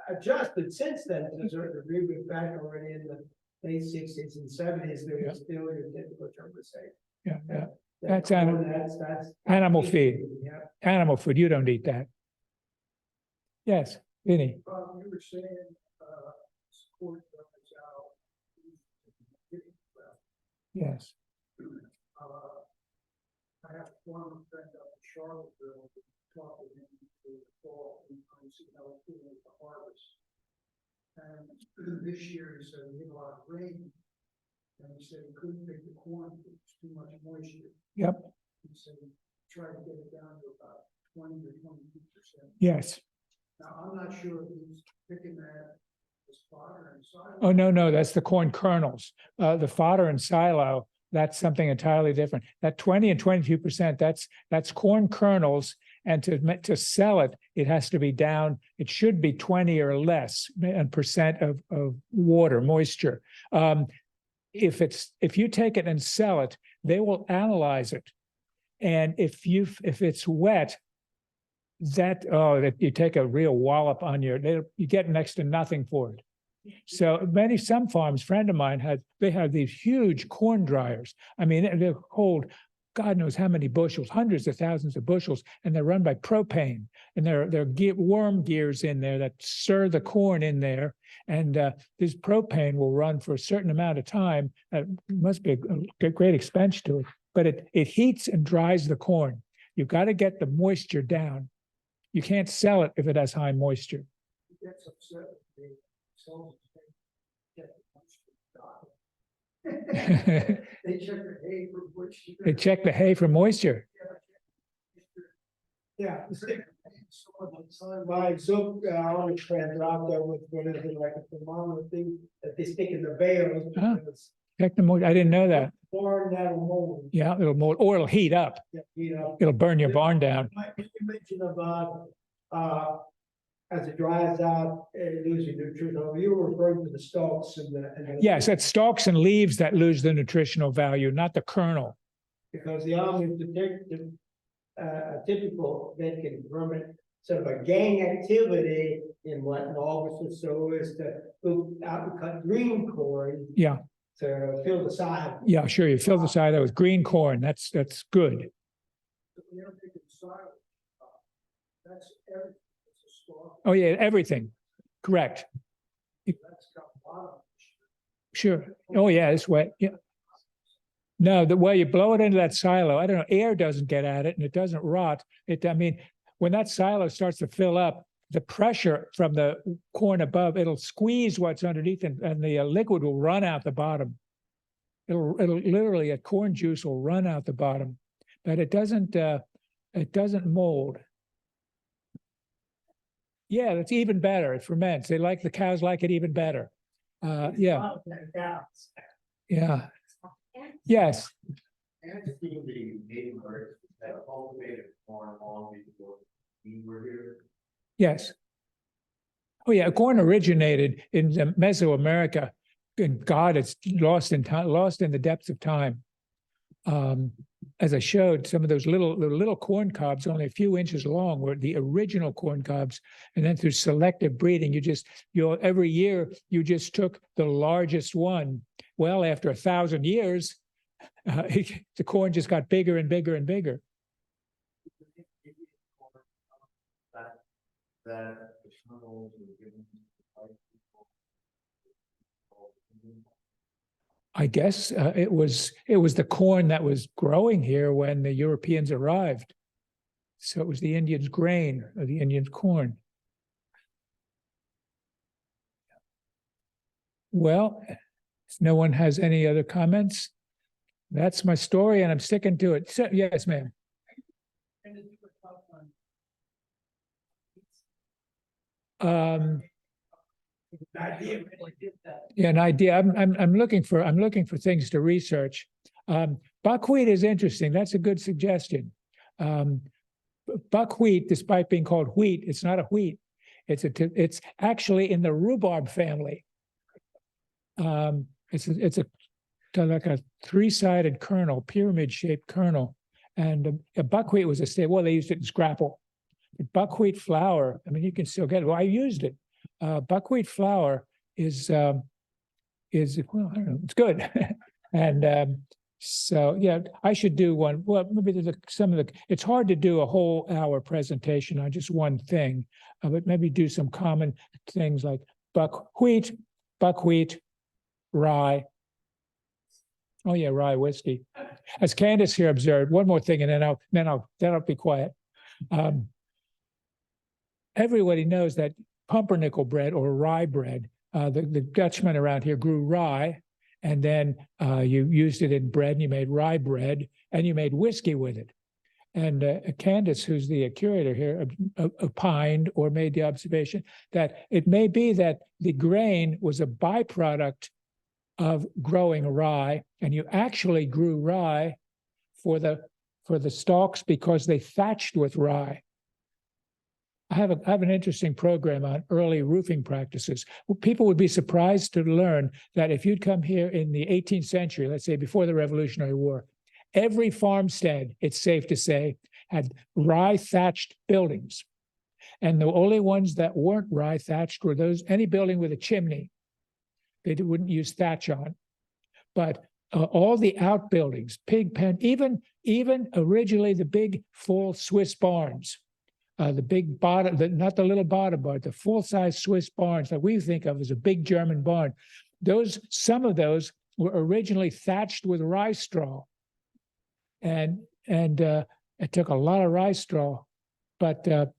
Speaker 5: adjusted since then to a certain degree, but back already in the late 60s and 70s, there was still your typical German say.
Speaker 3: Yeah.
Speaker 5: That's
Speaker 3: That's animal feed.
Speaker 5: Yeah.
Speaker 3: Animal food. You don't eat that. Yes, Vinny.
Speaker 5: You were saying, support goes out.
Speaker 3: Yes.
Speaker 5: I have one friend up in Charlottesville, talk with him for the fall, and I see how it's doing with the harvest. And this year, he said we had a lot of rain. And he said he couldn't pick the corn, it was too much moisture.
Speaker 3: Yep.
Speaker 5: He said he tried to get it down to about 20 to 22%.
Speaker 3: Yes.
Speaker 5: Now, I'm not sure if he's picking that as fodder and silo.
Speaker 3: Oh, no, that's the corn kernels. The fodder and silo, that's something entirely different. That 20 and 22%, that's corn kernels. And to sell it, it has to be down, it should be 20 or less percent of water, moisture. If you take it and sell it, they will analyze it. And if it's wet, that you take a real wallop on you get next to nothing for it. So some farms, friend of mine they have these huge corn dryers. I mean, they hold God knows how many bushels, hundreds of thousands of bushels, and they're run by propane. And there are worm gears in there that stir the corn in there. And this propane will run for a certain amount of time. Must be a great expense to it, but it heats and dries the corn. You've got to get the moisture down. You can't sell it if it has high moisture.
Speaker 5: Gets upset if they sell it. They check the hay for which.
Speaker 3: They check the hay for moisture.
Speaker 5: Yeah. My so orange friends are out there with what is it, like a thermometer thing that they stick in the bales.
Speaker 3: Huh?
Speaker 5: because
Speaker 3: Check the moisture. I didn't know that.
Speaker 5: Corn that'll mold.
Speaker 3: Yeah, it'll mold, or it'll heat up.
Speaker 5: You know.
Speaker 3: It'll burn your barn down.
Speaker 5: You mentioned about as it dries out, losing nutrition. You were referring to the stalks and the.
Speaker 3: Yes, it's stalks and leaves that lose the nutritional value, not the kernel.
Speaker 5: Because the almonds detect a typical vacant permanent sort of a gang activity in what in August or so is to go out and cut green corn
Speaker 3: Yeah,
Speaker 5: to fill the side.
Speaker 3: yeah, sure. You fill the side with green corn. That's good.
Speaker 5: That's everything. It's a stalk.
Speaker 3: Oh yeah, everything. Correct.
Speaker 5: That's got bottom.
Speaker 3: Sure. Oh yeah, it's wet. Yeah. No, the way you blow it into that silo, I don't know, air doesn't get at it and it doesn't rot. I mean, when that silo starts to fill up, the pressure from the corn above, it'll squeeze what's underneath and the liquid will run out the bottom. It'll literally, a corn juice will run out the bottom, but it doesn't mold. Yeah, that's even better. It ferments. The cows like it even better. Yeah. Yeah. Yes.
Speaker 6: And the neighbors that cultivated corn long before we were here.
Speaker 3: Yes. Oh yeah, corn originated in Mesoamerica. And God, it's lost in time, lost in the depths of time. As I showed, some of those little corn cobs, only a few inches long, were the original corn cobs. And then through selective breeding, every year you just took the largest one. Well, after 1,000 years, the corn just got bigger and bigger and bigger.
Speaker 6: That the kernels were given to white people.
Speaker 3: I guess it was the corn that was growing here when the Europeans arrived. So it was the Indians' grain or the Indians' corn. Well, if no one has any other comments, that's my story and I'm sticking to it. So, yes, ma'am. Yeah, an idea. I'm looking for things to research. Buckwheat is interesting. That's a good suggestion. Buckwheat, despite being called wheat, it's not a wheat. It's actually in the rhubarb family. It's like a three-sided kernel, pyramid-shaped kernel, and a buckwheat was a staple. Well, they used it in scrapple. Buckwheat flour. I mean, you can still get it. Well, I used it. Buckwheat flour is well, I don't know, it's good. And so yeah, I should do one. Well, maybe there's it's hard to do a whole hour presentation on just one thing, but maybe do some common things like buckwheat, rye. Oh yeah, rye whiskey. As Candace here observed, one more thing, and then I'll be quiet. Everybody knows that pumpernickel bread or rye bread, the Dutchmen around here grew rye, and then you used it in bread, and you made rye bread, and you made whiskey with it. And Candace, who's the curator here, opined or made the observation that it may be that the grain was a byproduct of growing rye, and you actually grew rye for the stalks because they thatched with rye. I have an interesting program on early roofing practices. People would be surprised to learn that if you'd come here in the 18th century, let's say before the Revolutionary War, every farmstead, it's safe to say, had rye thatched buildings. And the only ones that weren't rye thatched were any building with a chimney. They wouldn't use thatch on. But all the outbuildings, pig pen, even originally the big full Swiss barns, the big bottom, not the little bottom barn, the full-size Swiss barns that we think of as a big German barn. Some of those were originally thatched with rye straw, and it took a lot of rye straw, but the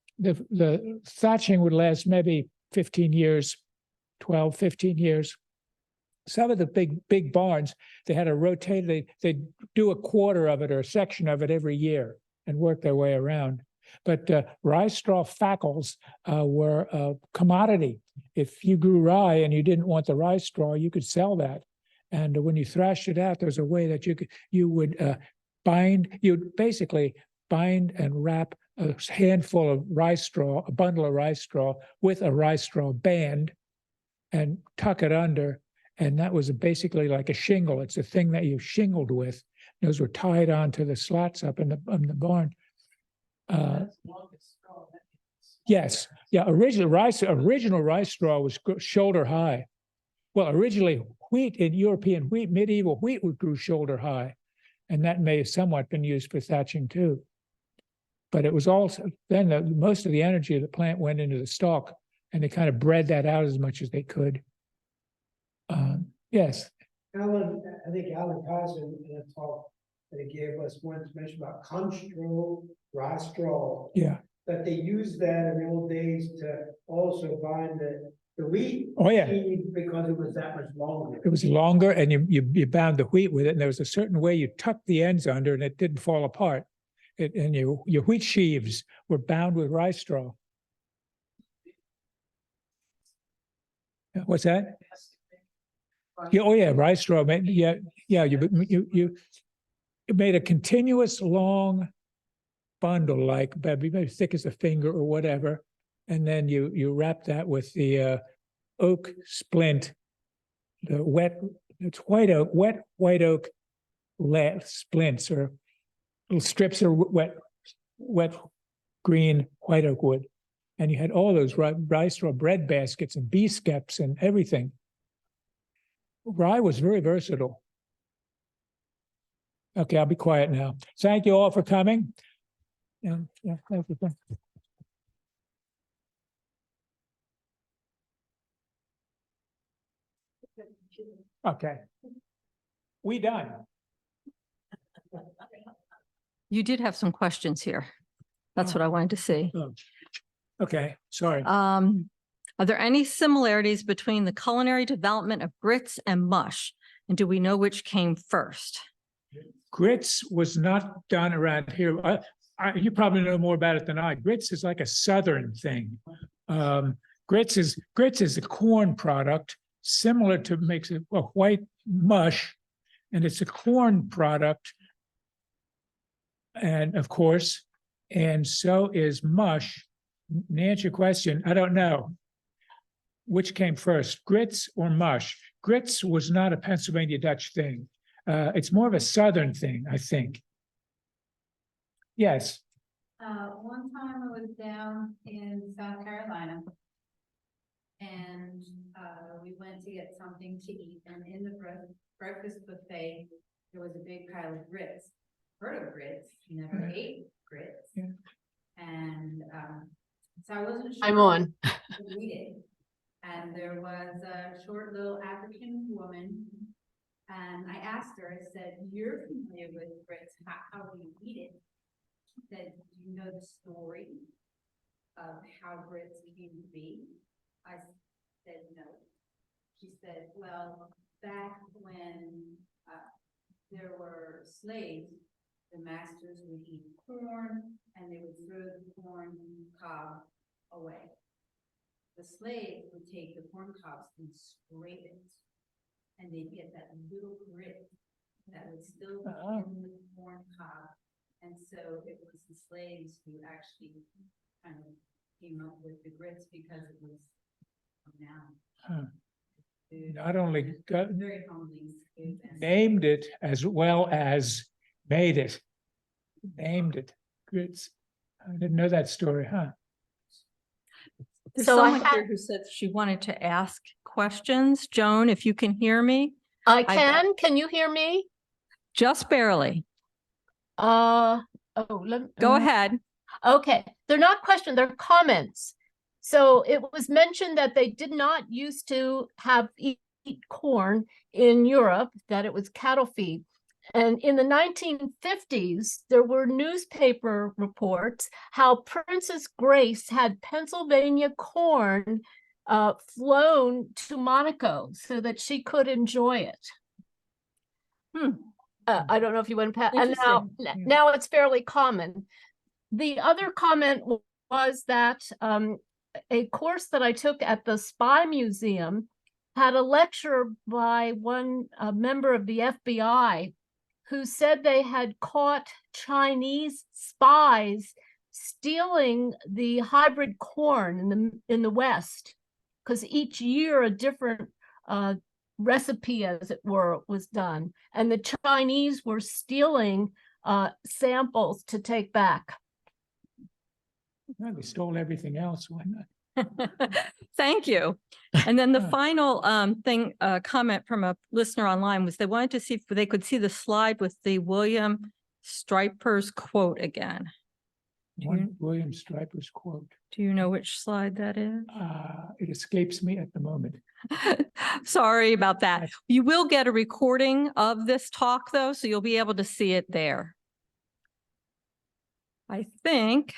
Speaker 3: thatching would last maybe 15 years, 12, 15 years. Some of the big barns, they had to rotate, they'd do a quarter of it or a section of it every year and work their way around. But rye straw fackles were a commodity. If you grew rye and you didn't want the rye straw, you could sell that. And when you thrashed it out, there's a way that you'd basically bind and wrap a handful of rye straw, a bundle of rye straw with a rye straw band and tuck it under. And that was basically like a shingle. It's a thing that you shingled with. Those were tied onto the slats up in the barn. Yes, yeah. Original rice straw was shoulder high. Well, originally wheat in European wheat, medieval wheat grew shoulder high, and that may have somewhat been used for thatching too. But it was also then most of the energy of the plant went into the stalk, and they kind of bred that out as much as they could. Yes.
Speaker 5: I think Alan Carson in a talk that he gave us once mentioned about constro, rye straw.
Speaker 3: Yeah.
Speaker 5: That they used that in the old days to also bind the wheat.
Speaker 3: Oh yeah.
Speaker 5: Because it was that much longer.
Speaker 3: It was longer, and you bound the wheat with it, and there was a certain way you tucked the ends under, and it didn't fall apart. And your wheat sheaves were bound with rye straw. What's that? Yeah, oh yeah, rye straw. You made a continuous long bundle, like maybe thick as a finger or whatever, and then you wrap that with the oak splint, the wet white oak splints or little strips of wet green white oak wood, and you had all those rye straw bread baskets and bee skeps and everything. Rye was very versatile. Okay, I'll be quiet now. Thank you all for coming. Yeah, everything. Okay. We done.
Speaker 7: You did have some questions here. That's what I wanted to see.
Speaker 3: Oh. Okay, sorry.
Speaker 7: Are there any similarities between the culinary development of grits and mush? And do we know which came first?
Speaker 3: Grits was not done around here. You probably know more about it than I. Grits is like a Southern thing. Grits is a corn product, similar to makes a white mush, and it's a corn product. And of course, and so is mush. To answer your question, I don't know. Which came first, grits or mush? Grits was not a Pennsylvania Dutch thing. It's more of a Southern thing, I think. Yes.
Speaker 8: One time I was down in South Carolina and we went to get something to eat, and in the breakfast buffet, there was a big pile of grits. Heard of grits, never ate grits.
Speaker 3: Yeah.
Speaker 8: And so I wasn't sure.
Speaker 9: I'm on.
Speaker 8: To eat it. And there was a short little African woman, and I asked her, I said, "You're familiar with grits, how do you eat it?" She said, "Do you know the story of how grits came to be?" I said, "No." She said, "Well, back when there were slaves, the masters would eat corn and they would throw the corn cob away. The slave would take the corn cobs and scrape it, and they'd get that little grit that would still be in the corn cob. And so it was the slaves who actually kind of came up with the grits because it was now.
Speaker 3: Not only
Speaker 8: Very humbling.
Speaker 3: named it as well as made it. Named it grits. I didn't know that story, huh?
Speaker 7: There's
Speaker 9: So I
Speaker 7: someone here who said she wanted to ask questions. Joan, if you can hear me,
Speaker 9: I can you hear me?
Speaker 7: Just barely.
Speaker 9: Go
Speaker 7: Go ahead.
Speaker 9: Okay, they're not questions, they're comments. So it was mentioned that they did not used to eat corn in Europe, that it was cattle feed. And in the 1950s, there were newspaper reports how Princess Grace had Pennsylvania corn flown to Monaco so that she could enjoy it. I don't know if you went past, and now it's fairly common. The other comment was that a course that I took at the Spy Museum had a lecture by one member of the FBI who said they had caught Chinese spies stealing the hybrid corn in the West, because each year a different recipe, as it were, was done, and the Chinese were stealing samples to take back.
Speaker 3: Well, they stole everything else. Why not?
Speaker 7: Thank you. And then the final comment from a listener online was they wanted to see if they could see the slide with the William Stryper's quote again.
Speaker 3: William Stryper's quote.
Speaker 7: Do you know which slide that is?
Speaker 3: It escapes me at the moment.
Speaker 7: Sorry about that. You will get a recording of this talk though, so you'll be able to see it there. I think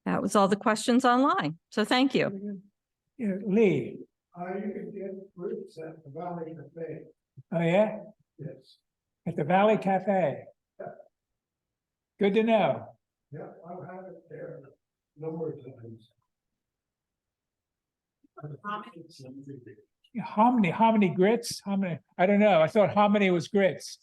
Speaker 7: that was all the questions online. So thank you.
Speaker 3: Yeah, Lee.
Speaker 5: You can get fruits at the Valley Cafe.
Speaker 3: Oh, yeah?
Speaker 5: Yes.
Speaker 3: At the Valley Cafe.
Speaker 5: Yeah.
Speaker 3: Good to know.
Speaker 5: Yeah, I've had it there a number of times.
Speaker 3: Hominy grits? Hominy, I don't know. I thought hominy was grits.